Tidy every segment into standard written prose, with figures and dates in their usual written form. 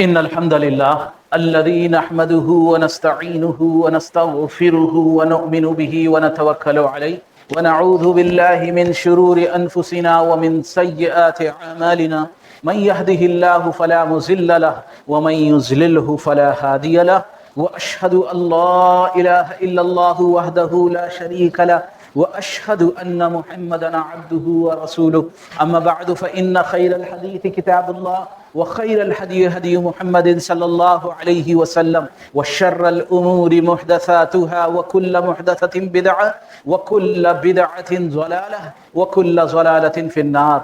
إن الحمد لله الذي نحمده ونستعينه ونستغفره ونؤمن به ونتوكل عليه ونعوذ بالله من شرور أنفسنا ومن سيئات أعمالنا من يهده الله فلا مضل له ومن يضلله فلا هادي له وأشهد أن لا إله إلا الله وحده لا شريك له وأشهد أن محمدا عبده ورسوله أما بعد فإن خير الحديث كتاب الله وخير الهدي هدي محمد صلى الله عليه وسلم وشر الأمور محدثاتها وكل محدثة بدعة وكل بدعة ضلالة وكل ضلالة في النار.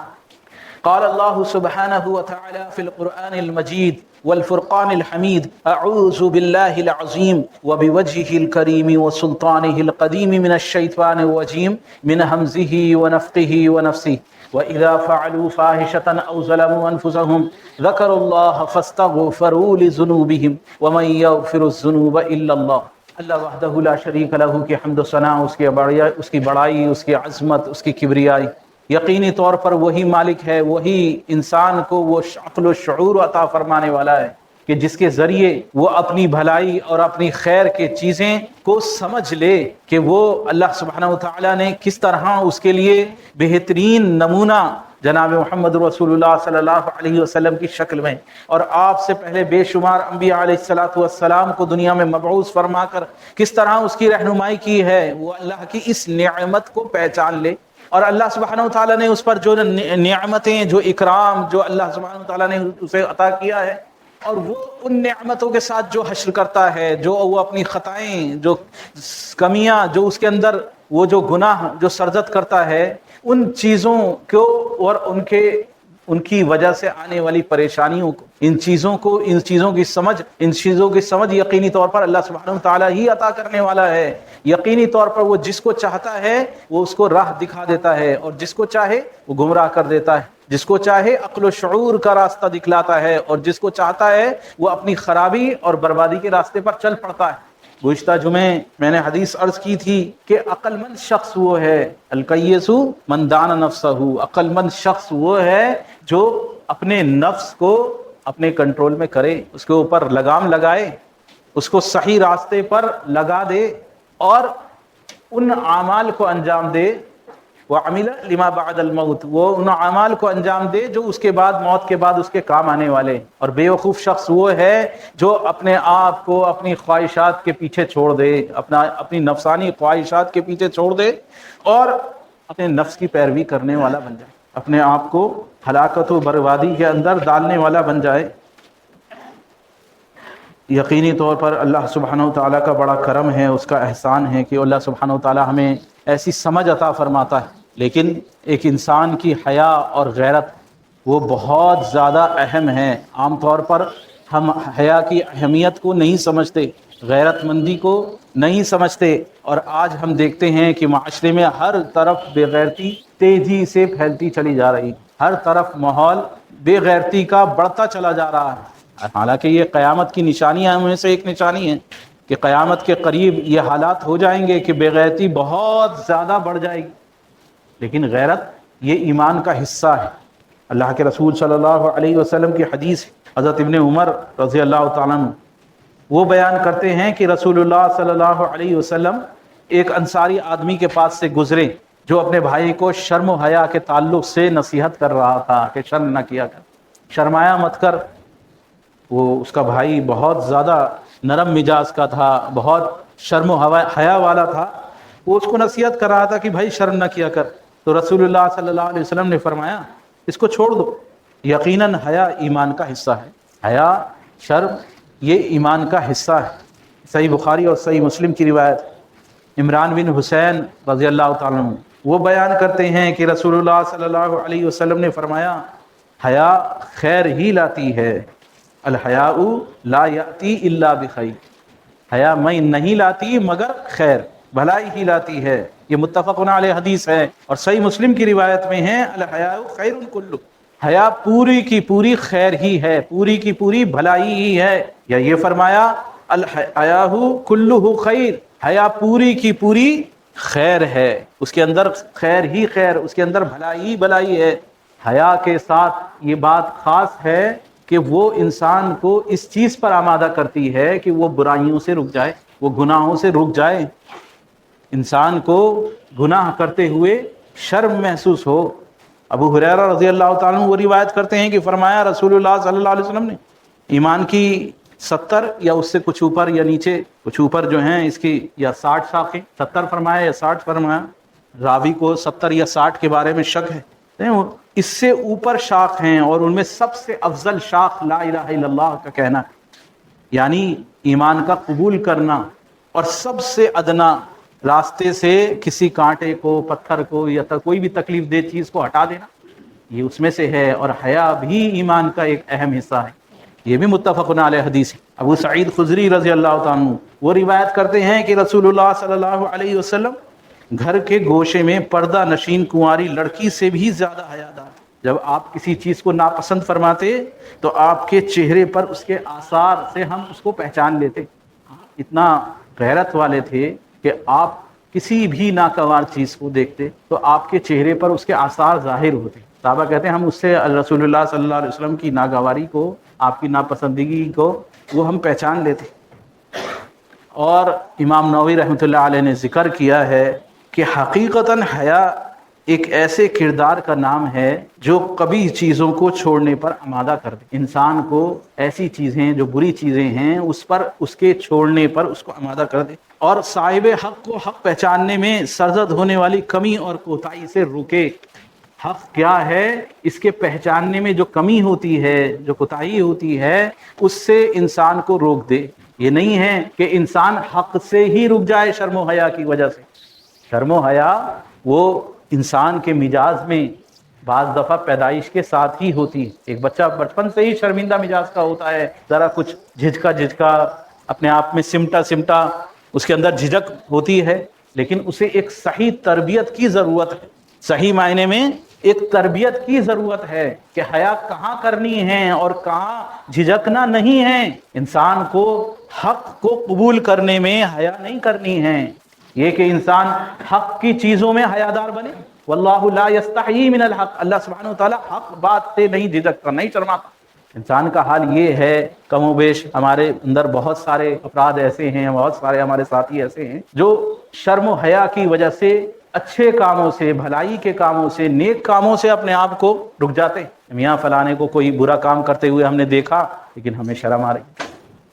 قال الله سبحانه وتعالى في القرآن المجيد والفرقان الحميد: أعوذ بالله العظيم وبوجهه الكريم وسلطانه القديم من الشيطان الرجيم من همزه ونفخه ونفسه. وإذا فعلوا فاحشة أو ظلموا أنفسهم ذكروا الله فاستغفروا لذنوبهم ومن يغفر الذنوب إلا الله. اللہ وحدہ لا شریک لہ کی حمد و ثنا، اس کی بڑائی، اس کی عظمت، اس کی کبریائی. یقینی طور پر وہی مالک ہے، وہی انسان کو وہ عقل و شعور عطا فرمانے والا ہے کہ جس کے ذریعے وہ اپنی بھلائی اور اپنی خیر کے چیزیں کو سمجھ لے کہ وہ اللہ سبحانہ وتعالیٰ نے کس طرح اس کے لیے بہترین نمونہ جناب محمد رسول اللہ صلی اللہ علیہ وسلم کی شکل میں اور آپ سے پہلے بے شمار انبیاء علیہ الصلوۃ والسلام کو دنیا میں مبعوث فرما کر کس طرح اس کی رہنمائی کی ہے، وہ اللہ کی اس نعمت کو پہچان لے. اور اللہ سبحانہ وتعالیٰ نے اس پر جو نعمتیں، جو اکرام جو اللہ سبحانہ وتعالیٰ نے اسے عطا کیا ہے، اور وہ ان نعمتوں کے ساتھ جو حشر کرتا ہے، جو وہ اپنی خطائیں، جو کمیاں، جو اس کے اندر وہ جو گناہ جو سرزد کرتا ہے، ان چیزوں کو اور ان کی وجہ سے آنے والی پریشانیوں کو، ان چیزوں کی سمجھ یقینی طور پر اللہ سبحانہ وتعالیٰ ہی عطا کرنے والا ہے. یقینی طور پر وہ جس کو چاہتا ہے وہ اس کو راہ دکھا دیتا ہے، اور جس کو چاہے وہ گمراہ کر دیتا ہے. جس کو چاہے عقل و شعور کا راستہ دکھلاتا ہے، اور جس کو چاہتا ہے وہ اپنی خرابی اور بربادی کے راستے پر چل پڑتا ہے. گزشتہ جمعے میں نے حدیث عرض کی تھی کہ عقل مند شخص وہ ہے، الکیس من دان نفسہ، عقل مند شخص وہ ہے جو اپنے نفس کو اپنے کنٹرول میں کرے، اس کے اوپر لگام لگائے، اس کو صحیح راستے پر لگا دے اور ان اعمال کو انجام دے. وعمل لما بعد الموت، وہ ان اعمال کو انجام دے جو اس کے بعد، موت کے بعد اس کے کام آنے والے. اور بے وقوف شخص وہ ہے جو اپنے آپ کو اپنی خواہشات کے پیچھے چھوڑ دے، اپنی نفسانی خواہشات کے پیچھے چھوڑ دے اور اپنے نفس کی پیروی کرنے والا بن جائے، اپنے آپ کو ہلاکت و بربادی کے اندر ڈالنے والا بن جائے. یقینی طور پر اللہ سبحانہ وتعالیٰ کا بڑا کرم ہے، اس کا احسان ہے کہ اللہ سبحانہ وتعالیٰ ہمیں ایسی سمجھ عطا فرماتا ہے. لیکن ایک انسان کی حیا اور غیرت وہ بہت زیادہ اہم ہے. عام طور پر ہم حیا کی اہمیت کو نہیں سمجھتے، غیرت مندی کو نہیں سمجھتے، اور آج ہم دیکھتے ہیں کہ معاشرے میں ہر طرف بے غیرتی تیزی سے پھیلتی چلی جا رہی، ہر طرف ماحول بے غیرتی کا بڑھتا چلا جا رہا ہے. حالانکہ یہ قیامت کی نشانیاں میں سے ایک نشانی ہے کہ قیامت کے قریب یہ حالات ہو جائیں گے کہ بے غیرتی بہت زیادہ بڑھ جائے گی. لیکن غیرت یہ ایمان کا حصہ ہے. اللہ کے رسول صلی اللہ علیہ وسلم کی حدیث حضرت ابن عمر رضی اللہ تعالیٰ عنہ وہ بیان کرتے ہیں کہ رسول اللہ صلی اللہ علیہ وسلم ایک انصاری آدمی کے پاس سے گزرے جو اپنے بھائی کو شرم و حیا کے تعلق سے نصیحت کر رہا تھا کہ شرم نہ کیا کر، شرمایا مت کر. وہ اس کا بھائی بہت زیادہ نرم مزاج کا تھا، بہت شرم و حیا والا تھا. وہ اس کو نصیحت کر رہا تھا کہ بھائی شرم نہ کیا کر. تو رسول اللہ صلی اللہ علیہ وسلم نے فرمایا اس کو چھوڑ دو، یقیناً حیا ایمان کا حصہ ہے. حیا، شرم یہ ایمان کا حصہ ہے. صحیح بخاری اور صحیح مسلم کی روایت عمران بن حسین رضی اللہ تعالیٰ عنہ وہ بیان کرتے ہیں کہ رسول اللہ صلی اللہ علیہ وسلم نے فرمایا حیا خیر ہی لاتی ہے، الحیاء لا یاتی الا بخیر، حیا میں نہیں لاتی مگر خیر، بھلائی ہی لاتی ہے. یہ متفق علیہ حدیث ہے اور صحیح مسلم کی روایت میں ہے الحیاء خیر کلہ، حیا پوری کی پوری خیر ہی ہے، پوری کی پوری بھلائی ہی ہے. یا یہ فرمایا الحیاء کلہ خیر، حیا پوری کی پوری خیر ہے، اس کے اندر خیر ہی خیر، اس کے اندر بھلائی ہی بھلائی ہے. حیا کے ساتھ یہ بات خاص ہے کہ وہ انسان کو اس چیز پر آمادہ کرتی ہے کہ وہ برائیوں سے رک جائے، وہ گناہوں سے رک جائے، انسان کو گناہ کرتے ہوئے شرم محسوس ہو۔ ابو ہریرہ رضی اللہ تعالیٰ عنہ وہ روایت کرتے ہیں کہ فرمایا رسول اللہ صلی اللہ علیہ وسلم نے ایمان کی 70 یا اس سے کچھ اوپر یا نیچے کچھ اوپر جو ہیں اس کی یا 60 شاخیں، 70 فرمایا یا 60 فرمایا، راوی کو 70 یا 60 کے بارے میں شک ہے، اس سے اوپر شاخ ہیں اور ان میں سب سے افضل شاخ لا الہ الا اللہ کا کہنا ہے، یعنی ایمان کا قبول کرنا، اور سب سے ادنا راستے سے کسی کانٹے کو، پتھر کو یا کوئی بھی تکلیف دہ چیز کو ہٹا دینا، یہ اس میں سے ہے۔ اور حیا بھی ایمان کا ایک اہم حصہ ہے، یہ بھی متفق علیہ حدیث ہے۔ ابو سعید خدری رضی اللہ تعالیٰ عنہ وہ روایت کرتے ہیں کہ رسول اللہ صلی اللہ علیہ وسلم گھر کے گوشے میں پردہ نشین کنواری لڑکی سے بھی زیادہ حیادار، جب آپ کسی چیز کو ناپسند فرماتے تو آپ کے چہرے پر اس کے آثار سے ہم اس کو پہچان لیتے، اتنا غیرت والے تھے کہ آپ کسی بھی ناگوار چیز کو دیکھتے تو آپ کے چہرے پر اس کے آثار ظاہر ہوتے۔ صحابہ کہتے ہیں ہم اس سے رسول اللہ صلی اللہ علیہ وسلم کی ناگواری کو، آپ کی ناپسندگی کو وہ ہم پہچان لیتے۔ اور امام نووی رحمۃ اللہ علیہ نے ذکر کیا ہے کہ حقیقتاً حیا ایک ایسے کردار کا نام ہے جو کبھی چیزوں کو چھوڑنے پر آمادہ کر دے، انسان کو ایسی چیزیں جو بری چیزیں ہیں اس پر، اس کے چھوڑنے پر اس کو آمادہ کر دے، اور صاحب حق کو حق پہچاننے میں سرزد ہونے والی کمی اور کوتاہی سے روکے۔ حق کیا ہے اس کے پہچاننے میں جو کمی ہوتی ہے، جو کوتاہی ہوتی ہے، اس سے انسان کو روک دے۔ یہ نہیں ہے کہ انسان حق سے ہی رک جائے شرم و حیا کی وجہ سے، شرم و حیا وہ انسان کے مزاج میں بعض دفعہ پیدائش کے ساتھ ہی ہوتی ہے۔ ایک بچہ بچپن سے ہی شرمندہ مزاج کا ہوتا ہے، ذرا کچھ جھجکا اپنے آپ میں سمٹا اس کے اندر جھجک ہوتی ہے، لیکن اسے ایک صحیح تربیت کی ضرورت ہے، صحیح معنی میں ایک تربیت کی ضرورت ہے کہ حیا کہاں کرنی ہے اور کہاں جھجکنا نہیں ہے۔ انسان کو حق کو قبول کرنے میں حیا نہیں کرنی ہے، یہ کہ انسان حق کی چیزوں میں حیادار بنے۔ واللہ لا یستحیی من الحق، اللہ سبحانہ وتعالیٰ حق بات سے نہیں جھجکتا، نہیں شرماتا۔ انسان کا حال یہ ہے، کم و بیش ہمارے اندر بہت سارے افراد ایسے ہیں، بہت سارے ہمارے ساتھی ایسے ہیں جو شرم و حیا کی وجہ سے اچھے کاموں سے، بھلائی کے کاموں سے، نیک کاموں سے اپنے آپ کو رک جاتے ہیں۔ میاں فلانے کو کوئی برا کام کرتے ہوئے ہم نے دیکھا لیکن ہمیں شرم آ رہی،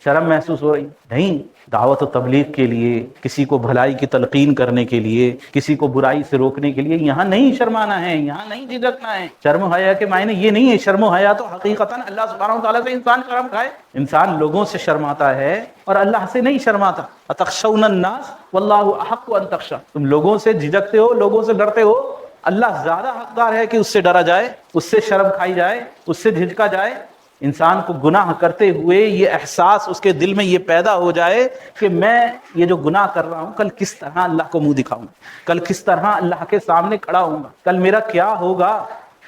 شرم محسوس ہو رہی، نہیں، دعوت و تبلیغ کے لیے، کسی کو بھلائی کی تلقین کرنے کے لیے، کسی کو برائی سے روکنے کے لیے یہاں نہیں شرمانا ہے، یہاں نہیں جھجکنا ہے۔ شرم و حیا کے معنی یہ نہیں ہے، شرم و حیا تو حقیقتاً اللہ سبحانہ وتعالیٰ سے انسان شرم کھائے، انسان لوگوں سے شرماتا ہے اور اللہ سے نہیں شرماتا۔ اتخشون الناس واللہ احق ان تخشوا، تم لوگوں سے جھجکتے ہو، لوگوں سے ڈرتے ہو، اللہ زیادہ حقدار ہے کہ اس سے ڈرا جائے، اس سے شرم کھائی جائے، اس سے جھجکا جائے۔ انسان کو گناہ کرتے ہوئے یہ احساس اس کے دل میں یہ پیدا ہو جائے کہ میں یہ جو گناہ کر رہا ہوں کل کس طرح اللہ کو منہ دکھاؤں گا، کل کس طرح اللہ کے سامنے کھڑا ہوں گا، کل میرا کیا ہوگا،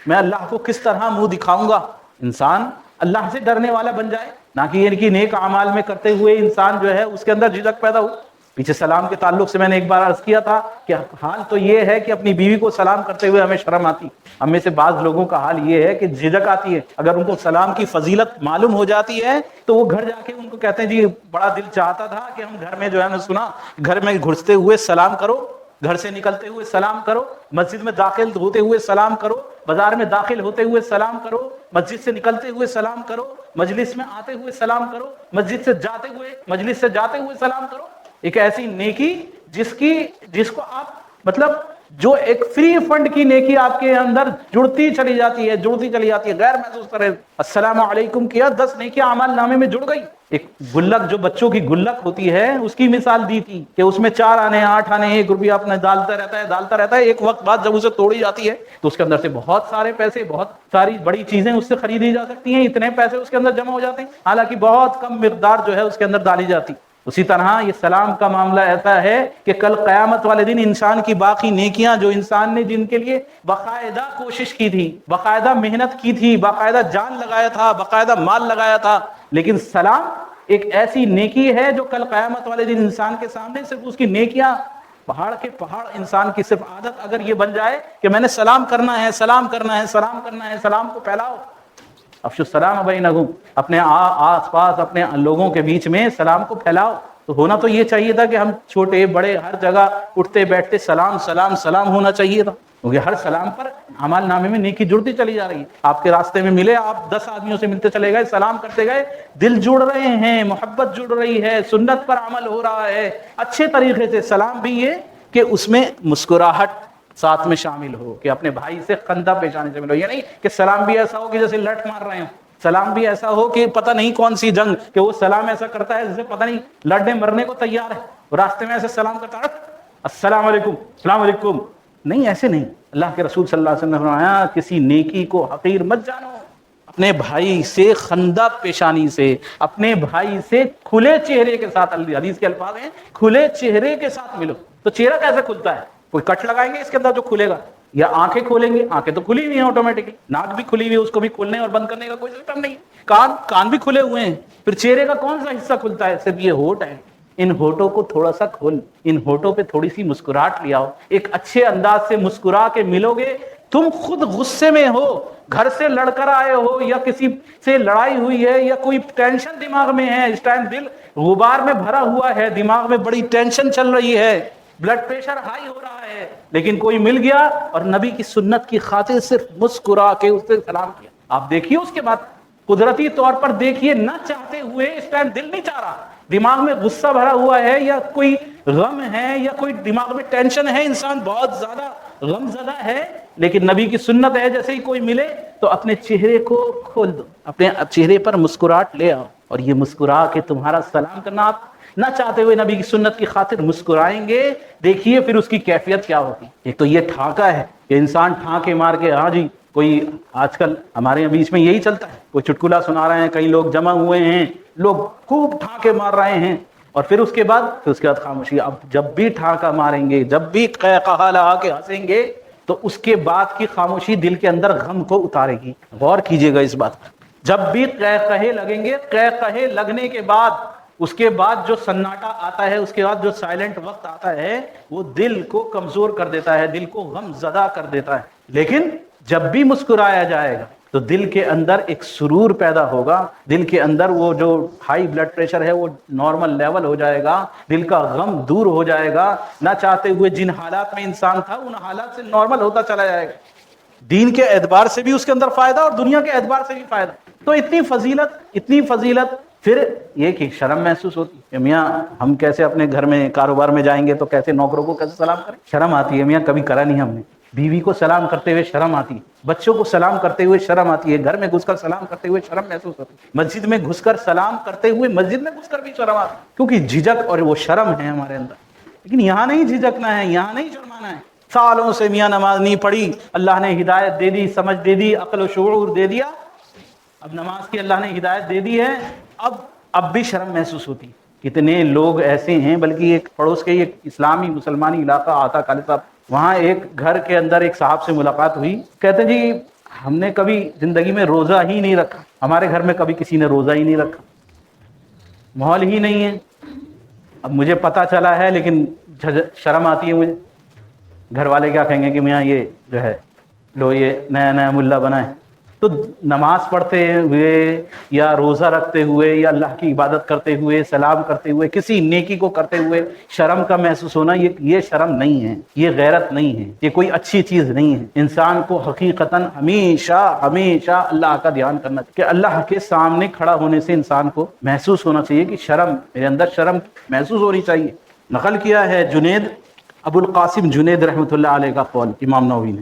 میں اللہ کو کس طرح منہ دکھاؤں گا۔ انسان اللہ سے ڈرنے والا بن جائے، نہ کہ یہ کہ نیک اعمال میں کرتے ہوئے انسان جو ہے اس کے اندر جھجک پیدا ہو۔ پیچھے سلام کے تعلق سے میں نے ایک بار عرض کیا تھا کہ حال تو یہ ہے کہ اپنی بیوی کو سلام کرتے ہوئے ہمیں شرم آتی، ہم میں سے بعض لوگوں کا حال یہ ہے کہ جھجک آتی ہے۔ اگر ان کو سلام کی فضیلت معلوم ہو جاتی ہے تو وہ گھر جا کے ان کو کہتے ہیں جی بڑا دل چاہتا تھا کہ ہم گھر میں جو ہے نا سنا، گھر میں گھستے ہوئے سلام کرو، گھر سے نکلتے ہوئے سلام کرو، مسجد میں داخل ہوتے ہوئے سلام کرو، بازار میں داخل ہوتے ہوئے سلام کرو، مسجد سے نکلتے ہوئے سلام کرو، مجلس میں آتے ہوئے سلام کرو، مسجد سے جاتے ہوئے، مجلس سے جاتے ہوئے سلام کرو۔ ایک ایسی نیکی جس کو آپ مطلب جو ایک فری فنڈ کی نیکی آپ کے اندر جڑتی چلی جاتی ہے، غیر محسوس کرے، السلام علیکم کیا، 10 نیکی اعمال نامے میں جڑ گئی۔ ایک گلک جو بچوں کی گلک ہوتی ہے اس کی مثال دی تھی کہ اس میں 4 آنے 8 آنے 1 روپیہ اپنا ڈالتا رہتا ہے، ایک وقت بعد جب اسے توڑی جاتی ہے تو اس کے اندر سے بہت سارے پیسے، بہت ساری بڑی چیزیں اس سے خریدی جا سکتی ہیں، اتنے پیسے اس کے اندر جمع ہو جاتے ہیں، حالانکہ بہت کم مقدار جو ہے اس کے اندر ڈالی جاتی۔ اسی طرح یہ سلام کا معاملہ ایسا ہے کہ کل قیامت والے دن انسان کی باقی نیکیاں جو انسان نے جن کے لیے باقاعدہ کوشش کی تھی، باقاعدہ محنت کی تھی، باقاعدہ جان لگایا تھا، باقاعدہ مال لگایا تھا، لیکن سلام ایک ایسی نیکی ہے جو کل قیامت والے دن انسان کے سامنے صرف اس کی نیکیاں پہاڑ کے پہاڑ، انسان کی صرف عادت اگر یہ بن جائے کہ میں نے سلام کرنا ہے، سلام کرنا ہے، سلام کرنا ہے، سلام کو پھیلاؤ، افشوا السلام بینکم، اپنے آس پاس اپنے لوگوں کے بیچ میں سلام کو پھیلاؤ۔ تو ہونا تو یہ چاہیے تھا کہ ہم چھوٹے بڑے ہر جگہ اٹھتے بیٹھتے سلام سلام سلام ہونا چاہیے تھا، کیونکہ ہر سلام پر اعمال نامے میں نیکی جڑتی چلی جا رہی ہے۔ آپ کے راستے میں ملے، آپ 10 آدمیوں سے ملتے چلے گئے، سلام کرتے گئے، دل جڑ رہے ہیں، محبت جڑ رہی ہے، سنت پر عمل ہو رہا ہے اچھے طریقے سے۔ سلام بھی یہ کہ اس میں مسکراہٹ ساتھ میں شامل ہو، کہ اپنے بھائی سے خندہ پیشانی سے ملو، یہ نہیں کہ سلام بھی ایسا ہو کہ جیسے لٹ مار رہے ہوں، سلام بھی ایسا ہو کہ پتہ نہیں کون سی جنگ، کہ وہ سلام ایسا کرتا ہے جیسے پتہ نہیں لڑنے مرنے کو تیار ہے، راستے میں ایسے سلام کرتا ہے السلام علیکم السلام علیکم، نہیں ایسے نہیں۔ اللہ کے رسول صلی اللہ علیہ وسلم نے فرمایا کسی نیکی کو حقیر مت جانو، اپنے بھائی سے خندہ پیشانی سے، اپنے بھائی سے کھلے چہرے کے ساتھ، حدیث کے الفاظ ہیں کھلے چہرے کے ساتھ ملو۔ تو چہرہ کیسے کھلتا ہے؟ کوئی کٹ لگائیں گے اس کے اندر جو کھلے گا، یا آنکھیں کھولیں گے؟ آنکھیں تو کھلی ہوئی ہیں آٹومیٹکلی، ناک بھی کھلی ہوئی ہے، اس کو بھی کھولنے اور بند کرنے کا کوئی سسٹم نہیں ہے، کان بھی کھلے ہوئے ہیں، پھر چہرے کا کون سا حصہ کھلتا ہے؟ صرف یہ ہونٹ ہے، ان ہونٹوں کو تھوڑا سا کھول، ان ہونٹوں پہ تھوڑی سی مسکراہٹ لے آؤ، ایک اچھے انداز سے مسکرا کے ملو گے۔ تم خود غصے میں ہو، گھر سے لڑ کر آئے ہو، یا کسی سے لڑائی ہوئی ہے، یا کوئی ٹینشن دماغ میں ہے، اس ٹائم دل غبار میں بھرا ہوا ہے، دماغ میں بڑی ٹینشن چل رہی ہے، بلڈ پریشر ہائی ہو رہا ہے، لیکن کوئی مل گیا اور نبی کی سنت کی خاطر صرف مسکرا کے اس سے سلام کیا، آپ دیکھیے اس کے بعد قدرتی طور پر دیکھیے، نہ چاہتے ہوئے اس ٹائم دل نہیں چاہ رہا، دماغ میں غصہ بھرا ہوا ہے، یا کوئی غم ہے، یا کوئی دماغ میں ٹینشن ہے، انسان بہت زیادہ غم زدہ ہے، لیکن نبی کی سنت ہے جیسے ہی کوئی ملے تو اپنے چہرے کو کھول دو، اپنے چہرے پر مسکراہٹ لے آؤ، اور یہ مسکرا کے تمہارا سلام کرنا، آپ نہ چاہتے ہوئے نبی کی سنت کی خاطر مسکرائیں گے، دیکھیے پھر اس کی کیفیت کیا ہوگی۔ ایک تو یہ ٹھانکا ہے کہ انسان ٹھانکے مار کے، ہاں جی، کوئی آج کل ہمارے بیچ میں یہی چلتا ہے، کوئی چٹکلا سنا رہے ہیں، کئی لوگ جمع ہوئے ہیں، لوگ خوب ٹھانکے مار رہے ہیں، اور پھر اس کے بعد خاموشی۔ اب جب بھی ٹھانکا ماریں گے، جب بھی قہقہا لگا کے ہنسیں گے، تو اس کے بعد کی خاموشی دل کے اندر غم کو اتارے گی، غور کیجئے گا اس بات پر۔ جب بھی قہقہے لگیں گے، قہقہے لگنے کے بعد، اس کے بعد جو سناٹا آتا ہے، اس کے بعد جو سائلنٹ وقت آتا ہے، وہ دل کو کمزور کر دیتا ہے، دل کو غم زدہ کر دیتا ہے، لیکن جب بھی مسکرایا جائے گا تو دل کے اندر ایک سرور پیدا ہوگا، دل کے اندر وہ جو ہائی بلڈ پریشر ہے وہ نارمل لیول ہو جائے گا، دل کا غم دور ہو جائے گا، نہ چاہتے ہوئے جن حالات میں انسان تھا ان حالات سے نارمل ہوتا چلا جائے گا، دین کے اعتبار سے بھی اس کے اندر فائدہ اور دنیا کے اعتبار سے بھی فائدہ۔ تو اتنی فضیلت، پھر یہ کہ شرم محسوس ہوتی ہے، میاں ہم کیسے اپنے گھر میں کاروبار میں جائیں گے تو کیسے نوکروں کو کیسے سلام کریں، شرم آتی ہے میاں، کبھی کرا نہیں ہم نے، بیوی کو سلام کرتے ہوئے شرم آتی ہے، بچوں کو سلام کرتے ہوئے شرم آتی ہے، گھر میں گھس کر سلام کرتے ہوئے شرم محسوس ہوتی ہے، مسجد میں گھس کر سلام کرتے ہوئے مسجد میں گھس کر بھی شرم آتی ہے، کیونکہ جھجک اور وہ شرم ہے ہمارے اندر۔ لیکن یہاں نہیں جھجکنا ہے، یہاں نہیں شرمانا ہے۔ سالوں سے میاں نماز نہیں پڑھی، اللہ نے ہدایت دے دی، سمجھ دے دی، عقل و شعور دے دیا، اب نماز کی اللہ نے ہدایت دے دی ہے، اب بھی شرم محسوس ہوتی۔ کتنے لوگ ایسے ہیں، بلکہ ایک پڑوس کے ایک اسلامی مسلمانی علاقہ آتا خالد صاحب، وہاں ایک گھر کے اندر ایک صاحب سے ملاقات ہوئی، کہتے جی ہم نے کبھی زندگی میں روزہ ہی نہیں رکھا، ہمارے گھر میں کبھی کسی نے روزہ ہی نہیں رکھا، ماحول ہی نہیں ہے۔ اب مجھے پتا چلا ہے لیکن شرم آتی ہے مجھے، گھر والے کیا کہیں گے کہ میاں یہ جو ہے لو یہ نیا نیا ملا بنا ہے۔ تو نماز پڑھتے ہوئے یا روزہ رکھتے ہوئے یا اللہ کی عبادت کرتے ہوئے، سلام کرتے ہوئے، کسی نیکی کو کرتے ہوئے شرم کا محسوس ہونا، یہ شرم نہیں ہے، یہ غیرت نہیں ہے، یہ کوئی اچھی چیز نہیں ہے۔ انسان کو حقیقتاً ہمیشہ اللہ کا دھیان کرنا چاہیے، کہ اللہ کے سامنے کھڑا ہونے سے انسان کو محسوس ہونا چاہیے کہ شرم، میرے اندر شرم محسوس ہونی چاہیے۔ نقل کیا ہے ابو القاسم جنید رحمۃ اللہ علیہ کا قول امام نووی نے،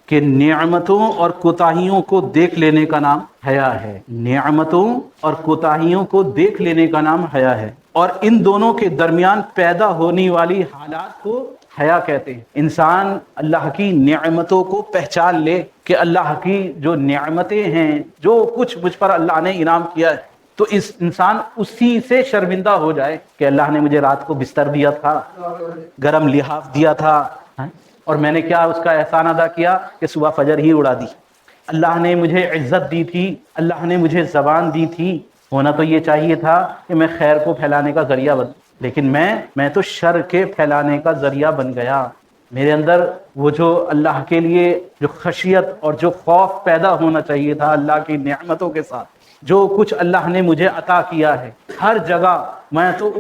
کہ نعمتوں اور کوتاہیوں کو دیکھ لینے کا نام حیا ہے، نعمتوں اور کوتاہیوں کو دیکھ لینے کا نام حیا ہے، اور ان دونوں کے درمیان پیدا ہونے والی حالات کو حیا کہتے ہیں۔ انسان اللہ کی نعمتوں کو پہچان لے کہ اللہ کی جو نعمتیں ہیں، جو کچھ مجھ پر اللہ نے انعام کیا ہے، تو اس انسان اسی سے شرمندہ ہو جائے کہ اللہ نے مجھے رات کو بستر دیا تھا، گرم لحاف دیا تھا، اور میں نے کیا اس کا احسان ادا کیا کہ صبح فجر ہی اڑا دی۔ اللہ نے مجھے عزت دی تھی، اللہ نے مجھے زبان دی تھی، ہونا تو یہ چاہیے تھا کہ میں خیر کو پھیلانے کا ذریعہ بن، لیکن میں تو شر کے پھیلانے کا ذریعہ بن گیا۔ میرے اندر وہ جو اللہ کے لیے جو خشیت اور جو خوف پیدا ہونا چاہیے تھا اللہ کی نعمتوں کے ساتھ، جو کچھ اللہ نے مجھے عطا کیا ہے ہر جگہ میں تو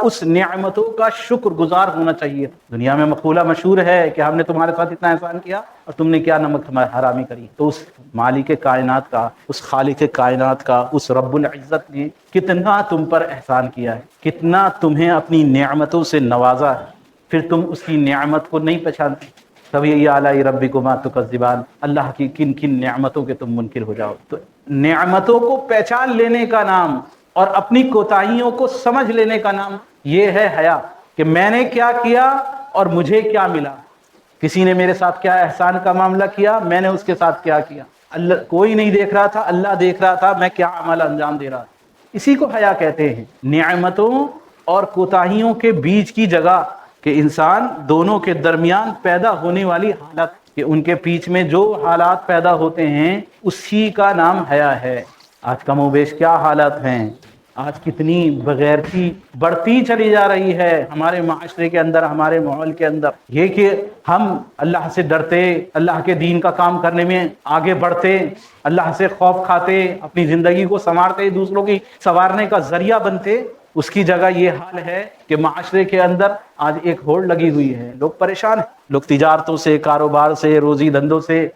اس نعمتوں کا شکر گزار ہونا چاہیے. دنیا میں مقولہ مشہور ہے کہ ہم نے تمہارے ساتھ اتنا احسان کیا اور تم نے کیا نمک تمہارے حرامی کری. تو اس مالک کائنات کا، اس خالق کائنات کا، اس رب العزت نے کتنا تم پر احسان کیا ہے، کتنا تمہیں اپنی نعمتوں سے نوازا ہے، پھر تم اس کی نعمت کو نہیں پہچانتے. فبأي آلاء ربكما تكذبان، اللہ کی کن کن نعمتوں کے تم منکر ہو جاؤ. تو نعمتوں کو پہچان لینے کا نام اور اپنی کوتاہیوں کو سمجھ لینے کا نام یہ ہے حیا، کہ میں نے کیا کیا اور مجھے کیا ملا. کسی نے میرے ساتھ کیا احسان کا معاملہ کیا، میں نے اس کے ساتھ کیا کیا. اللہ کوئی نہیں دیکھ رہا تھا، اللہ دیکھ رہا تھا میں کیا عمل انجام دے رہا تھا. اسی کو حیا کہتے ہیں. نعمتوں اور کوتاہیوں کے بیچ کی جگہ کہ انسان دونوں کے درمیان پیدا ہونے والی حالت، کہ ان کے بیچ میں جو حالات پیدا ہوتے ہیں اسی کا نام حیا ہے. آج کم و بیش کیا حالات ہیں، آج کتنی بغیرتی بڑھتی چلی جا رہی ہے ہمارے معاشرے کے اندر، ہمارے ماحول کے اندر. یہ کہ ہم اللہ سے ڈرتے، اللہ کے دین کا کام کرنے میں آگے بڑھتے، اللہ سے خوف کھاتے، اپنی زندگی کو سنوارتے، دوسروں کی سنوارنے کا ذریعہ بنتے، اس کی جگہ یہ حال ہے کہ معاشرے کے اندر آج ایک ہوڑ لگی ہوئی ہے. لوگ پریشان ہیں، لوگ تجارتوں سے، کاروبار سے، روزی دھندوں سے،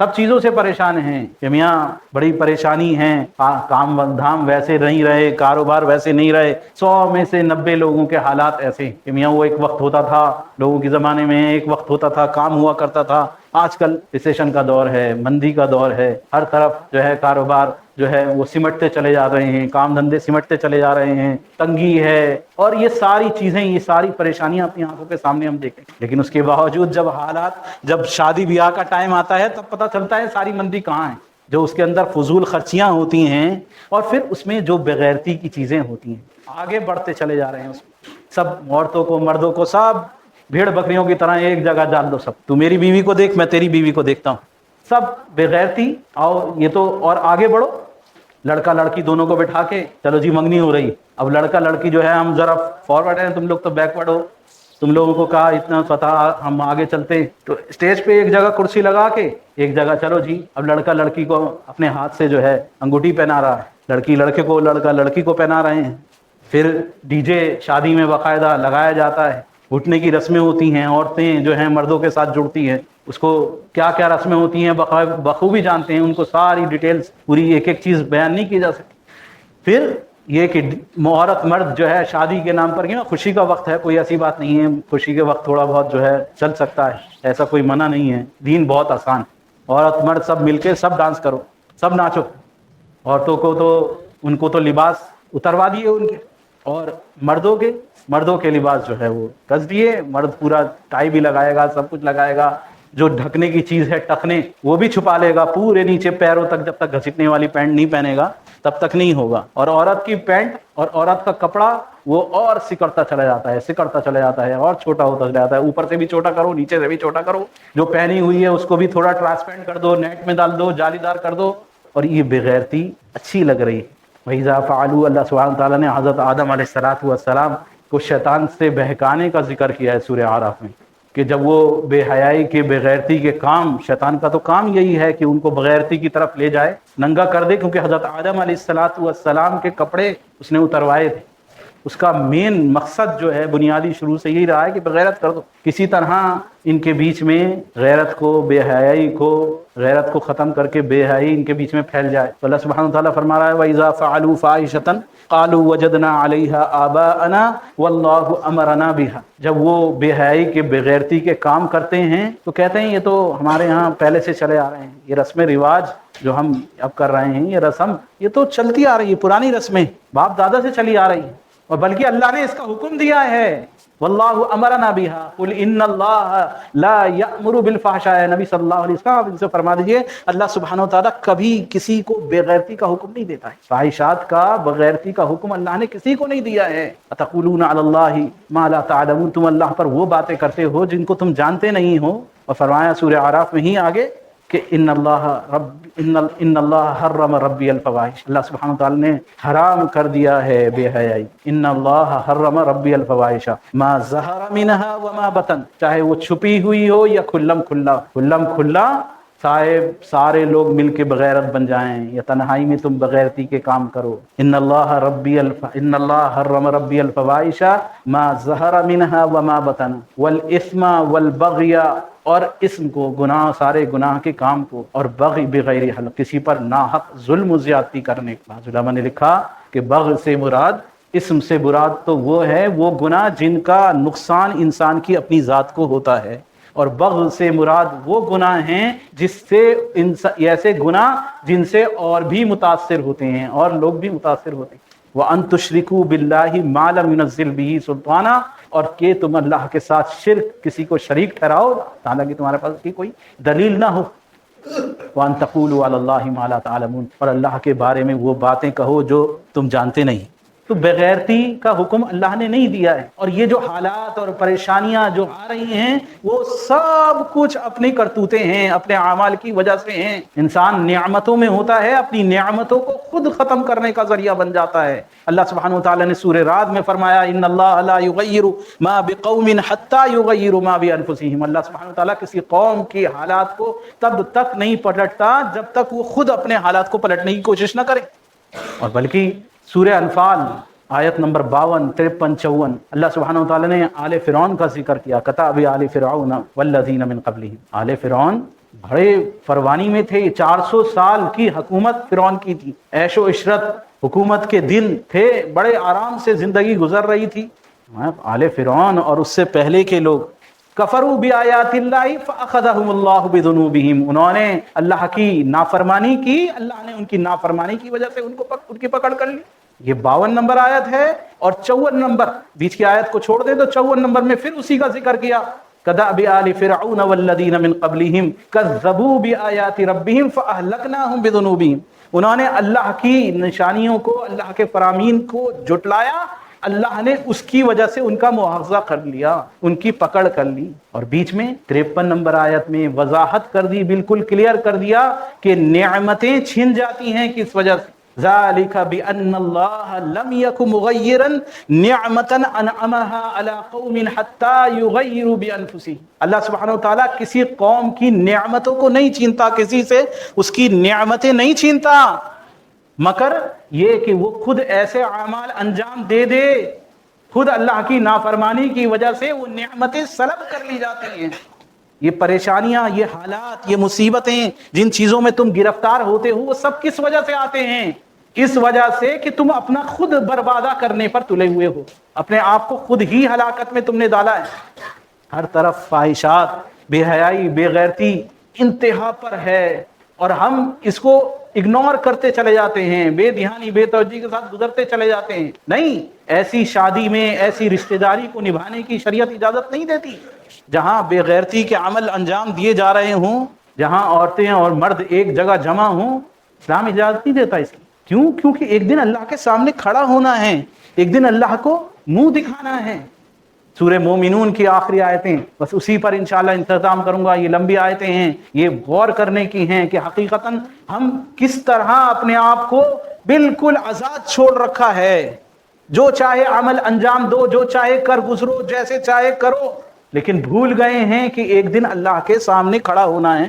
سب چیزوں سے پریشان ہیں کہ میاں بڑی پریشانی ہے، کام دھام ویسے نہیں رہے، کاروبار ویسے نہیں رہے. 100 میں سے 90 لوگوں کے حالات ایسے کہ میاں وہ ایک وقت ہوتا تھا، لوگوں کے زمانے میں ایک وقت ہوتا تھا، کام ہوا کرتا تھا. آج کل ریسیشن کا دور ہے، مندی کا دور ہے، ہر طرف جو ہے کاروبار جو ہے وہ سمٹتے چلے جا رہے ہیں، کام دھندے سمٹتے چلے جا رہے ہیں، تنگی ہے، اور یہ ساری چیزیں، یہ ساری پریشانیاں اپنی آنکھوں کے سامنے ہم دیکھیں. لیکن اس کے باوجود جب شادی بیاہ کا ٹائم آتا ہے تب پتہ چلتا ہے ساری مندی کہاں ہے. جو اس کے اندر فضول خرچیاں ہوتی ہیں اور پھر اس میں جو بغیرتی کی چیزیں ہوتی ہیں، آگے بڑھتے چلے جا رہے ہیں. اس میں سب عورتوں کو، مردوں کو، سب بھیڑ بکریوں کی طرح ایک جگہ ڈال دو. سب تو میری بیوی کو دیکھ، میں تیری بیوی کو دیکھتا ہوں، سب بغیرتی. اور یہ تو اور آگے بڑھو، لڑکا لڑکی دونوں کو بٹھا کے چلو جی منگنی ہو رہی. اب لڑکا لڑکی جو ہے ہم ذرا فارورڈ ہیں، تم لوگ تو بیکورڈ ہو. تم لوگوں کو کہا اتنا فتح ہم آگے چلتے، تو اسٹیج پہ ایک جگہ کرسی لگا کے ایک جگہ چلو جی. اب لڑکا لڑکی کو اپنے ہاتھ سے جو ہے انگوٹھی پہنا رہا ہے، لڑکی لڑکے کو، لڑکا لڑکی کو پہنا رہے ہیں. پھر ڈی جے شادی میں باقاعدہ لگایا جاتا ہے، گھٹنے کی رسمیں ہوتی ہیں، عورتیں جو ہیں مردوں کے ساتھ جڑتی ہیں. اس کو کیا کیا رسمیں ہوتی ہیں بخوبی جانتے ہیں، ان کو ساری ڈیٹیلز پوری ایک ایک چیز بیان نہیں کی جا سکتی. پھر یہ کہ عورت مرد جو ہے شادی کے نام پر، کیوں خوشی کا وقت ہے، کوئی ایسی بات نہیں ہے، خوشی کے وقت تھوڑا بہت جو ہے چل سکتا ہے، ایسا کوئی منع نہیں ہے. دین بہت آسان، عورت مرد سب مل کے سب ڈانس کرو، سب ناچو. عورتوں کو تو ان کو تو لباس اتروا دیے ان کے، اور مردوں کے لباس جو ہے وہ کس دیے. مرد پورا ٹائی بھی لگائے گا، سب کچھ لگائے گا، جو ڈھکنے کی چیز ہے ٹکنے وہ بھی چھپا لے گا پورے نیچے پیروں تک. جب تک گھسیٹنے والی پینٹ نہیں پہنے گا تب تک نہیں ہوگا. اور عورت کی پینٹ اور عورت کا کپڑا وہ اور سکڑتا چلا جاتا ہے اور چھوٹا ہوتا چلا جاتا ہے. اوپر سے بھی چھوٹا کرو، نیچے سے بھی چھوٹا کرو، جو پہنی ہوئی ہے اس کو بھی تھوڑا ٹرانسپیرنٹ کر دو، نیٹ میں ڈال دو، جالی دار کر دو. اور یہ بغیرتی اچھی لگ رہی ہے. وَإِذَا فَعَلُوا، اللہ سبحانہ تعالیٰ نے حضرت آدم علیہ السلام کو شیطان سے بہکانے کا ذکر کیا ہے سورہ اعراف میں، کہ جب وہ بے حیائی کے، بغیرتی کے کام، شیطان کا تو کام یہی ہے کہ ان کو بغیرتی کی طرف لے جائے، ننگا کر دے. کیونکہ حضرت آدم علیہ السلام کے کپڑے اس نے اتروائے تھے. اس کا مین مقصد جو ہے بنیادی شروع سے یہی رہا ہے کہ بغیرت کر دو. کسی طرح ان کے بیچ میں غیرت کو، بے حیائی کو، غیرت کو ختم کر کے بے حیائی ان کے بیچ میں پھیل جائے. تو اللہ سبحانہ وتعالیٰ فرما رہا ہے وَإِذَا فَعَلُوا فَاحِشَةً قَالُوا وَجَدْنَا عَلَيْهَا آبَاءَنَا وَاللَّهُ أَمَرَنَا بِهَا. جب وہ بے حیائی کے، بغیرتی کے کام کرتے ہیں تو کہتے ہیں یہ تو ہمارے ہاں پہلے سے چلے آ رہے ہیں، یہ رسم رواج جو ہم اب کر رہے ہیں، یہ رسم یہ تو چلتی آ رہی ہے، پرانی رسمیں باپ دادا سے چلی آ رہی ہیں. اور بلکہ اللہ نے اس کا حکم دیا ہے واللہ امرنا بها قل ان اللہ لا یأمر بالفحشاء. نبی صلی اللہ علیہ وسلم ان سے فرما دیجئے اللہ سبحانہ وتعالیٰ کبھی کسی کو بغیرتی کا حکم نہیں دیتا ہے. فحشات کا، بغیرتی کا حکم اللہ نے کسی کو نہیں دیا ہے. اتقولون علی اللہ ما لا تعلمون، تم اللہ پر وہ باتیں کرتے ہو جن کو تم جانتے نہیں ہو. اور فرمایا سورہ اعراف میں ہی آگے کہ ان اللہ حرم ربی الفواحش، اللہ سبحانہ تعالیٰ نے حرام کر دیا ہے بے حیائی. ان اللہ حرم ربی الفواحش ما ظہر منها وما بطن، چاہے وہ چھپی ہوئی ہو یا کھلم کھلا صاحب سارے لوگ مل کے بغیرت بن جائیں یا تنہائی میں تم بغیرتی کے کام کرو. ان اللہ حرم ربی الفواحش ما ظہر منها وما بطن والاثم والبغی، اور اسم کو، گناہ، سارے گناہ کے کام کو، اور بغی بغیر حق، کسی پر ناحق ظلم و زیادتی کرنے. بعض علماء نے لکھا کہ بغی سے مراد، اسم سے مراد تو وہ ہے وہ گناہ جن کا نقصان انسان کی اپنی ذات کو ہوتا ہے، اور بغی سے مراد وہ گناہ ہیں جس سے ایسے گناہ جن سے اور بھی متاثر ہوتے ہیں، اور لوگ بھی متاثر ہوتے ہیں. وَأَن تُشْرِكُوا بِاللَّهِ مَا لَمْ يُنَزِّلْ بِهِ سُلْطَانًا، اور کہ تم اللہ کے ساتھ شرک، کسی کو شریک ٹھہراؤ حالانکہ تمہارے پاس کی کوئی دلیل نہ ہو. وَأَن تَقُولُوا عَلَى اللَّهِ مَا لَا تَعْلَمُونَ، اور اللہ کے بارے میں وہ باتیں کہو جو تم جانتے نہیں. تو بغیرتی کا حکم اللہ نے نہیں دیا ہے. اور یہ جو حالات اور پریشانیاں جو آ رہی ہیں وہ سب کچھ اپنی کرتوتیں ہیں، اپنے اعمال کی وجہ سے ہیں. انسان نعمتوں میں ہوتا ہے، اپنی نعمتوں کو خود ختم کرنے کا ذریعہ بن جاتا ہے. اللہ سبحانہ وتعالی نے سورہ رعد میں فرمایا ان اللہ لا یغیر ما بقوم حتی یغیروا ما بانفسہم، اللہ سبحانہ وتعالی کسی قوم کی حالات کو تب تک نہیں پلٹتا جب تک وہ خود اپنے حالات کو پلٹنے کی کوشش نہ کرے. اور بلکہ سورہ انفال آیت نمبر 52، 53، 54 اللہ سبحانہ وتعالی نے آل فرعون کا ذکر کیا. کتاب آل فرعون والذین من قبلہم، آل فرعون بڑے فروانی میں تھے، 400 سال کی حکومت فرعون کی تھی، عیش و عشرت حکومت کے دن تھے، بڑے آرام سے زندگی گزر رہی تھی. آل فرعون اور اس سے پہلے کے لوگ کفروا بآیات اللہ فاخذہم اللہ بذنوبہم، انہوں نے اللہ کی نافرمانی کی، اللہ نے ان کی نافرمانی کی وجہ سے ان کی پکڑ کر لی. یہ 52 نمبر آیت ہے. اور 54 نمبر، بیچ کی آیت کو چھوڑ دیں تو 54 نمبر میں پھر اسی کا ذکر کیا. کدأب آل فرعون والذین من قبلہم کذبوا بآیات ربہم فاہلکناہم بذنوبہم، انہوں نے اللہ کی نشانیوں کو، اللہ کے فرامین کو جھٹلایا، اللہ نے اس کی وجہ سے ان کا مواخذہ کر لیا، ان کی پکڑ کر لی. اور بیچ میں 53 نمبر آیت میں وضاحت کر دی، بالکل کلیئر کر دیا کہ نعمتیں چھن جاتی ہیں کس وجہ سے. ذالک بأن اللہ لم یک مغیرا نعمتا انعمها على قوم حتی یغیروا بانفسہم، اللہ سبحانہ وتعالیٰ کسی قوم کی نعمتوں کو نہیں چھینتا، کسی سے اس کی نعمتیں نہیں چھینتا، مگر یہ کہ وہ خود ایسے اعمال انجام دے دے، خود اللہ کی نافرمانی کی وجہ سے وہ نعمتیں سلب کر لی جاتی ہیں. یہ پریشانیاں، یہ حالات، یہ مصیبتیں، جن چیزوں میں تم گرفتار ہوتے ہو وہ سب کس وجہ سے آتے ہیں؟ اس وجہ سے کہ تم اپنا خود بربادہ کرنے پر تلے ہوئے ہو، اپنے آپ کو خود ہی ہلاکت میں تم نے ڈالا ہے. ہر طرف فاحشات، بے حیائی، بے غیرتی انتہا پر ہے، اور ہم اس کو اگنور کرتے چلے جاتے ہیں، بے دھیانی، بے توجہی کے ساتھ گزرتے چلے جاتے ہیں. نہیں، ایسی شادی میں، ایسی رشتہ داری کو نبھانے کی شریعت اجازت نہیں دیتی. جہاں بے غیرتی کے عمل انجام دیے جا رہے ہوں، جہاں عورتیں اور مرد ایک جگہ جمع ہوں، اسلام اجازت نہیں دیتا اس کی. کیوں؟ کیونکہ ایک دن اللہ کے سامنے کھڑا ہونا ہے، ایک دن اللہ کو منہ دکھانا ہے. سورہ مومنون کی آخری آیتیں، بس اسی پر انشاءاللہ انتظام کروں گا. یہ لمبی آیتیں ہیں، یہ غور کرنے کی ہیں کہ حقیقتاً ہم کس طرح اپنے آپ کو بالکل آزاد چھوڑ رکھا ہے. جو چاہے عمل انجام دو، جو چاہے کر گزرو، جیسے چاہے کرو، لیکن بھول گئے ہیں کہ ایک دن اللہ کے سامنے کھڑا ہونا ہے.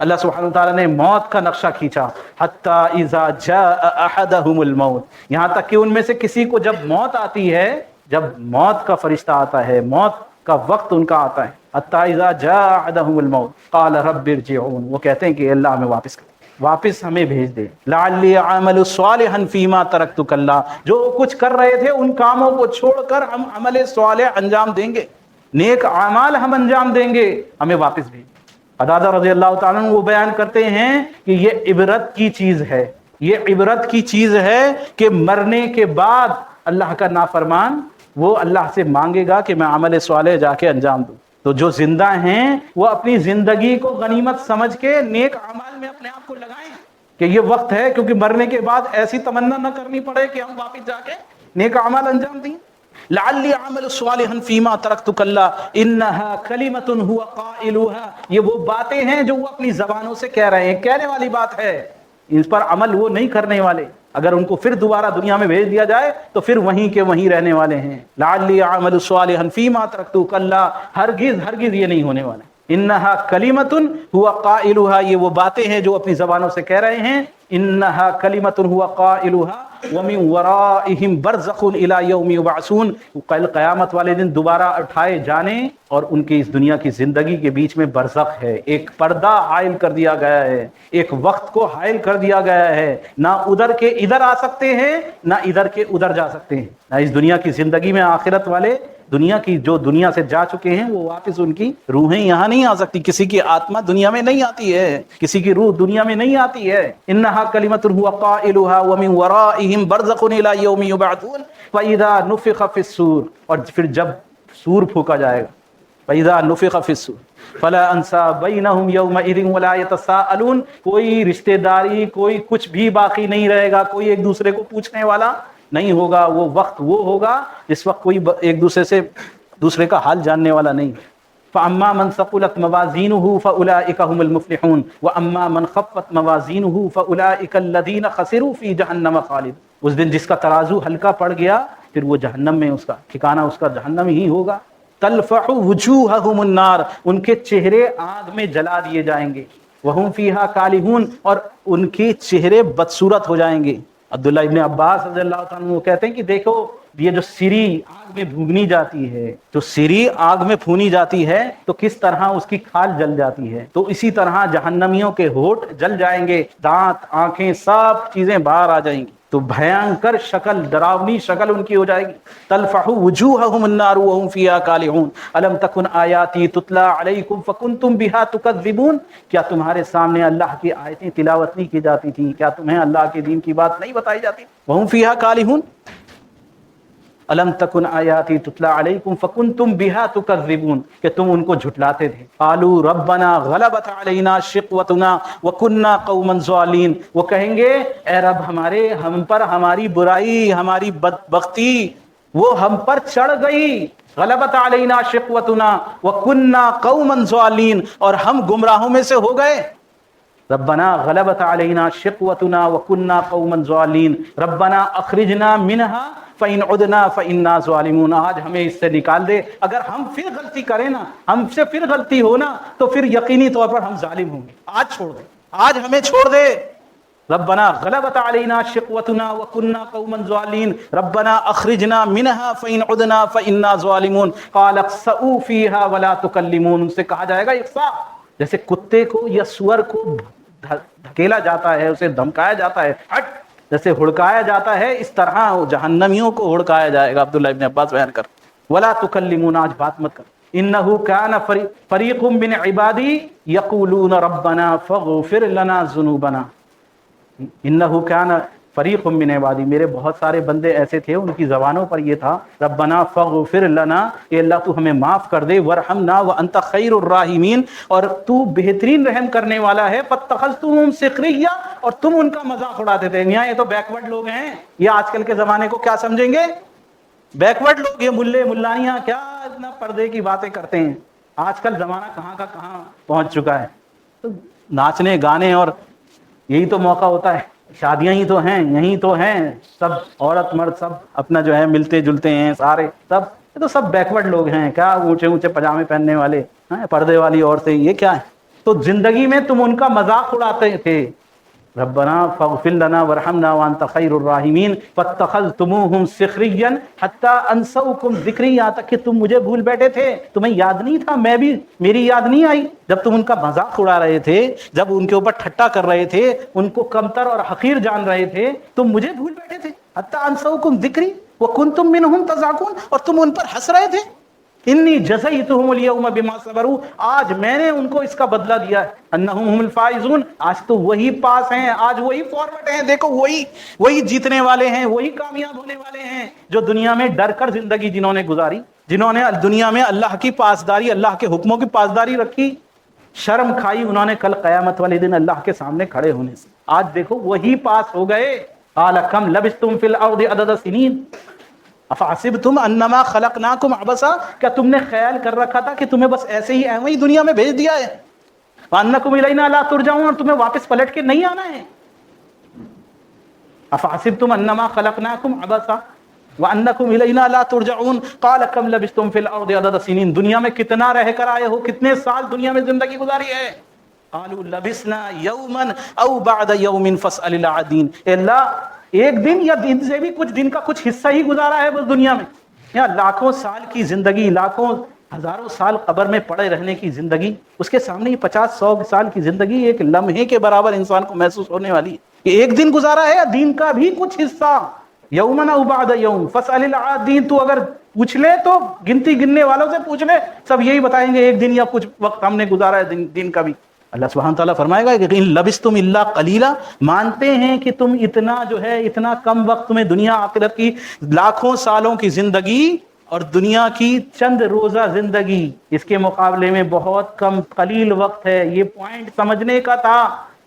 اللہ سبحانہ وتعالیٰ نے موت کا نقشہ کھینچا، حتی اذا جاء احدہم الموت، یہاں تک کہ ان میں سے کسی کو جب موت آتی ہے، جب موت کا فرشتہ آتا ہے، موت کا وقت ان کا آتا ہے، حتی اذا جاء احدہم الموت قال رب ارجعون، وہ کہتے ہیں کہ اللہ ہمیں واپس ہمیں بھیج دے. لعلی اعمل صالحا فیما ترکت کلا، جو کچھ کر رہے تھے ان کاموں کو چھوڑ کر ہم عمل صالح انجام دیں گے، نیک اعمال ہم انجام دیں گے، ہمیں واپس بھیج. قتادہ رضی اللہ تعالیٰ عنہ وہ بیان کرتے ہیں کہ یہ عبرت کی چیز ہے، یہ عبرت کی چیز ہے کہ مرنے کے بعد اللہ کا نافرمان وہ اللہ سے مانگے گا کہ میں عمل صالح جا کے انجام دوں. تو جو زندہ ہیں وہ اپنی زندگی کو غنیمت سمجھ کے نیک اعمال میں اپنے آپ کو لگائیں کہ یہ وقت ہے، کیونکہ مرنے کے بعد ایسی تمنا نہ کرنی پڑے کہ ہم واپس جا کے نیک اعمال انجام دیں. لعلی اعمل صالحا فیما ترکت کلا انہا کلمۃ هو قائلها، یہ وہ باتیں ہیں جو وہ اپنی زبانوں سے کہہ رہے ہیں، کہنے والی بات ہے، اس پر عمل وہ نہیں کرنے والے، اگر ان کو پھر دوبارہ دنیا میں بھیج دیا جائے تو پھر وہیں کے وہیں رہنے والے ہیں۔ لعلی اعمل صالحا فیما ترکت کلا، ہرگز ہرگز یہ نہیں ہونے والے۔ انہا کلمۃ هو قائلها، یہ وہ باتیں ہیں جو اپنی زبانوں سے کہہ رہے ہیں، انہا کلمۃ هو قائلها ومن ورائہم برزخ الی یوم یبعثون، کل قیامت والے دن دوبارہ اٹھائے جانے اور ان کی اس دنیا کی زندگی کے بیچ میں برزخ ہے، ایک پردہ حائل کر دیا گیا ہے، ایک وقت کو حائل کر دیا گیا ہے، نہ ادھر کے ادھر آ سکتے ہیں نہ ادھر کے ادھر جا سکتے ہیں، نہ اس دنیا کی زندگی میں آخرت والے دنیا کی جو دنیا سے جا چکے ہیں وہ واپس ان کی روحیں یہاں نہیں آ سکتی، کسی کی آتما دنیا میں نہیں آتی ہے، کسی کی روح دنیا میں نہیں آتی ہے۔ انہا کلمۃ هو قائلها ومن ورائہم برزخ الی یوم یبعثون فاذا نفخ فی الصور، اور پھر جب سور پھونکا جائے گا، فاذا نفخ فی الصور فلا انساب بینہم یومئذ ولا یتساءلون، کوئی رشتہ داری کوئی کچھ بھی باقی نہیں رہے گا، کوئی ایک دوسرے کو پوچھنے والا نہیں ہوگا، وہ وقت وہ ہوگا جس وقت کوئی ایک دوسرے سے دوسرے کا حال جاننے والا نہیں۔ فاما من ثقلت موازینہ فاولئک هم المفلحون واما من خفت موازینہ فاولئک الذین خسروا فی جہنم خالد، اس دن جس کا ترازو ہلکا پڑ گیا پھر وہ جہنم میں اس کا ٹھکانہ اس کا جہنم ہی ہوگا۔ تلفح وجوہہم النار، ان کے چہرے آگ میں جلا دیے جائیں گے، وہم فیہا کالحون، اور ان کے چہرے بدصورت ہو جائیں گے۔ عبداللہ ابن عباس رضی اللہ تعالیٰ عنہ وہ کہتے ہیں کہ دیکھو یہ جو سری آگ میں بھونی جاتی ہے، تو سری آگ میں بھونی جاتی ہے تو کس طرح اس کی کھال جل جاتی ہے، تو اسی طرح جہنمیوں کے ہونٹ جل جائیں گے، دانت آنکھیں سب چیزیں باہر آ جائیں گی، تو بھیانکر شکل ڈراؤنی شکل ان کی ہو جائے گی۔ تلفح وجوہہم النار وہم فیہا کالحون الم تکن آیاتی تتلی علیکم فکنتم بہا تکذبون، کیا تمہارے سامنے اللہ کی آیتیں تلاوت نہیں کی جاتی تھیں، کیا تمہیں اللہ کے دین کی بات نہیں بتائی جاتی؟ وہم فیہا کالحون الم تکن آیاتی تتلی علیکم فکنتم بہا تکذبون، کہ تم ان کو جھٹلاتے تھے۔ قالوا ربنا غلبت علینا شقوتنا وکننا قوما ظالمین، وہ کہیں گے اے رب ہمارے، ہم پر ہماری برائی ہماری بدبختی وہ ہم پر چڑھ گئی، غلبت علینا شقوتنا وکننا قوما ظالمین، اور ہم گمراہوں میں سے ہو گئے۔ ربنا غلبت علینا شقوتنا وکننا قوما ظالمین ربنا اخرجنا منها فإن عدنا فإنا ظالمون، آج ہمیں اس سے نکال دے، اگر ہم پھر غلطی کریں نا، ہم سے پھر غلطی ہونا تو پھر یقینی طور پر ہم ظالم ہوں گے، آج چھوڑ دے، آج ہمیں چھوڑ دے۔ ربنا غلبت علینا شقوتنا وکننا قوما ظالمین ربنا اخرجنا منها فإن عدنا فإنا ظالمون قال اخسئوا فيها ولا تكلمون، ان سے کہا جائے گا اخسا، جیسے کتے کو یا سور کو دھکیلا جاتا ہے، اسے دھمکایا جاتا ہے، ہٹ، جیسے ہڑکایا جاتا ہے، اس طرح جہنمیوں کو ہڑکایا جائے گا۔ عبداللہ ابن عباس بیان کر ولا تکلمون، آج بات مت کر۔ انہ کان فریق من عبادی یقولون ربنا فاغفر لنا ذنوبنا، انہ کان فریق من عبادی، میرے بہت سارے بندے ایسے تھے ان کی زبانوں پر یہ تھا ربنا فاغفر لنا، اے اللہ تو ہمیں معاف کر دے، ورحمنا وانت خیر الراحمین، اور تو بہترین رحم کرنے والا ہے، فاتخذتموہم سخریا، اور تم ان کا مذاق اڑاتے تھے۔ یہاں یہ تو بیکورڈ لوگ ہیں، یہ آج کل کے زمانے کو کیا سمجھیں گے؟ بیکورڈ لوگ، یہ ملے ملانیاں کیا اتنا پردے کی باتیں کرتے ہیں، آج کل زمانہ کہاں کا کہاں پہنچ چکا ہے، تو ناچنے گانے اور یہی تو موقع ہوتا ہے، شادیاں ہی تو ہیں، یہی تو ہیں، سب عورت مرد سب اپنا جو ہے ملتے جلتے ہیں سارے، سب یہ تو سب بیکورڈ لوگ ہیں، کیا اونچے اونچے پجامے پہننے والے، پردے والی عورتیں، یہ کیا ہے؟ تو زندگی میں تم ان کا مذاق اڑاتے تھے۔ ربنا فاغفر لنا وارحمنا وانت خیر الراحمین فاتخذتموہم سخریا حتی انسوکم ذکری، یہاں تک کہ تم مجھے بھول بیٹھے تھے، تمہیں یاد نہیں تھا، میں بھی، میری یاد نہیں آئی جب تم ان کا مذاق اڑا رہے تھے، جب ان کے اوپر ٹھٹا کر رہے تھے، ان کو کمتر اور حقیر جان رہے تھے، تم مجھے بھول بیٹھے تھے۔ حتی انسوکم ذکری وکنتم منہم تضحکون، اور تم ان پر ہنس رہے تھے۔ انی جزیتہم الیوم بما صبروا، آج میں نے ان کو اس کا بدلہ دیا ہے، انہم هم الفائزون، آج تو وہی پاس ہیں، آج وہی فارورڈ ہیں، دیکھو وہی جیتنے والے ہیں، وہی کامیاب ہونے والے ہیں جو دنیا میں ڈر کر زندگی جنہوں نے گزاری، جنہوں نے دنیا میں اللہ کی پاسداری، اللہ کے حکموں کی پاسداری رکھی، شرم کھائی انہوں نے کل قیامت والے دن اللہ کے سامنے کھڑے ہونے سے، آج دیکھو وہی پاس ہو گئے۔ قال کم لبثتم فی الارض عدد سنین، افحسبتم انما خلقناکم عبثا، کیا تم نے خیال کر رکھا تھا کہ تمہیں بس ایسے ہی ایویں ہی دنیا میں بھیج دیا ہے؟ وانکم الینا لا ترجعون، اور تمہیں واپس پلٹ کے نہیں آنا ہے۔ افحسبتم انما خلقناکم عبثا وانکم الینا لا ترجعون قال کم لبثتم فی الارض عدد سنین، دنیا میں کتنا رہ کر آئے ہو، کتنے سال دنیا میں زندگی گزاری ہے؟ قالوا لبثنا یوما او بعد یوم فاسأل العادین، اے اللہ ایک دن یا دن سے بھی کچھ دن کا کچھ حصہ ہی گزارا ہے بس دنیا میں، یا لاکھوں سال کی زندگی، لاکھوں ہزاروں سال قبر میں پڑے رہنے کی زندگی، اس کے سامنے یہ 50-100 سال کی زندگی ایک لمحے کے برابر انسان کو محسوس ہونے والی ہے کہ ایک دن گزارا ہے، دین کا بھی کچھ حصہ۔ یومن او بعد یوم فاسأل العادین، تو اگر پوچھ لے تو گنتی گننے والوں سے پوچھ لے، سب یہی بتائیں گے ایک دن یا کچھ وقت ہم نے گزارا ہے دین کا بھی۔ اللہ سبحانہ تعالیٰ فرمائے گا کہ ان لبثتم الا قلیلا، مانتے ہیں کہ تم اتنا جو ہے اتنا کم وقت تمہیں دنیا آخرت کی لاکھوں سالوں کی زندگی اور دنیا کی چند روزہ زندگی، اس کے مقابلے میں بہت کم قلیل وقت ہے۔ یہ پوائنٹ سمجھنے کا تھا،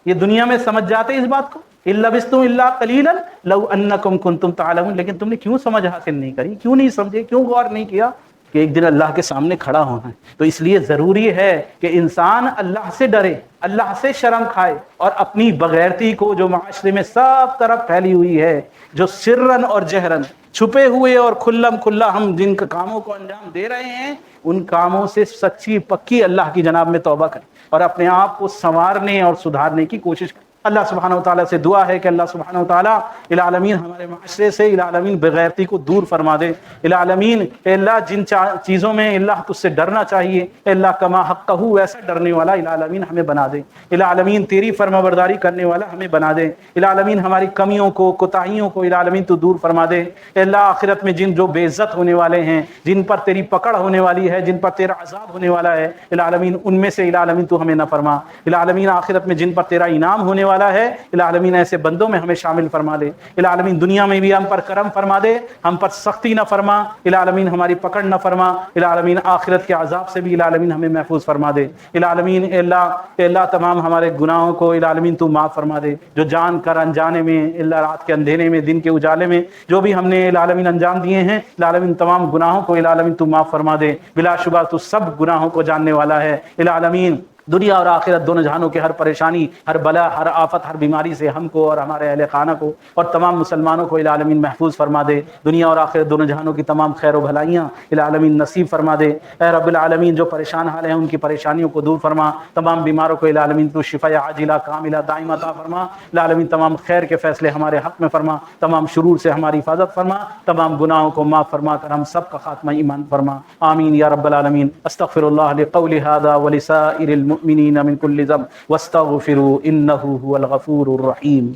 یہ دنیا میں سمجھ جاتے اس بات کو، ان لبثتم الا قلیلا لو انکم کنتم تعلمون، لیکن تم نے کیوں سمجھ حاصل نہیں کری، کیوں نہیں سمجھے، کیوں غور نہیں کیا کہ ایک دن اللہ کے سامنے کھڑا ہونا ہے۔ تو اس لیے ضروری ہے کہ انسان اللہ سے ڈرے، اللہ سے شرم کھائے، اور اپنی بغیرتی کو جو معاشرے میں سب طرف پھیلی ہوئی ہے، جو سرن اور جہرن، چھپے ہوئے اور کھلم کھلا ہم جن کاموں کو انجام دے رہے ہیں، ان کاموں سے سچی پکی اللہ کی جناب میں توبہ کریں اور اپنے آپ کو سنوارنے اور سدھارنے کی کوشش کریں۔ اللہ سبحانہ وتعالیٰ سے دعا ہے کہ اللہ سبحانہ وتعالیٰ العالمین ہمارے معاشرے سے العالمین بغیرتی کو دور فرما دے۔ العالمین اے اللہ جن چیزوں میں اللہ تجھ سے ڈرنا چاہیے، اے اللہ کما حقہ ویسا ڈرنے والا العالمین ہمیں بنا دے۔ العالمین تیری فرما برداری کرنے والا ہمیں بنا دے۔ العالمین ہماری کمیوں کو، کوتاہیوں کو العالمین تو دور فرما دے۔ اے اللہ آخرت میں جو بے عزت ہونے والے ہیں، جن پر تیری پکڑ ہونے والی ہے، جن پر تیرا عذاب ہونے والا ہے، العالمین ان میں سے العالمین تو ہمیں نہ فرما۔ العالمین آخرت میں جن پر تیرا انعام ہونے والا ہے، العالمین ایسے بندوں میں ہمیں شامل فرما دے۔ العالمین دنیا میں بھی ہم پر کرم فرما دے، ہم پر سختی نہ فرما، العالمین ہماری پکڑ نہ فرما، العالمین آخرت کے عذاب سے بھی العالمین ہمیں محفوظ فرما دے۔ العالمین اے اللہ تمام ہمارے گناہوں کو العالمین تو معاف فرما دے، جو جان کر انجانے میں، اللہ رات کے اندھیرے میں، دن کے اجالے میں جو بھی ہم نے العالمین انجام دیے ہیں، العالمین تمام گناہوں کو العالمین تو معاف فرما دے۔ بلا شبہ تو سب گناہوں کو جاننے والا ہے۔ العالمین دنیا اور آخرت دونوں جہانوں کے ہر پریشانی، ہر بلا، ہر آفت، ہر بیماری سے ہم کو اور ہمارے اہل خانہ کو اور تمام مسلمانوں کو العالمین محفوظ فرما دے۔ دنیا اور آخرت دونوں جہانوں کی تمام خیر و بھلائیاں العالمین نصیب فرما دے۔ اے رب العالمین جو پریشان حال ہیں ان کی پریشانیوں کو دور فرما، تمام بیماروں کو العالمین تو شفا عاجلہ کاملہ دائمہ عطا فرما۔ العالمین تمام خیر کے فیصلے ہمارے حق میں فرما، تمام شرور سے ہماری حفاظت فرما، تمام گناہوں کو معاف فرما کر ہم سب کا خاتمہ ایمان فرما، آمین یا رب العالمین۔ استغفر اللہ لقولی ھذا ولسائر المؤمنین من كل ذنب واستغفروا انه هو الغفور الرحیم۔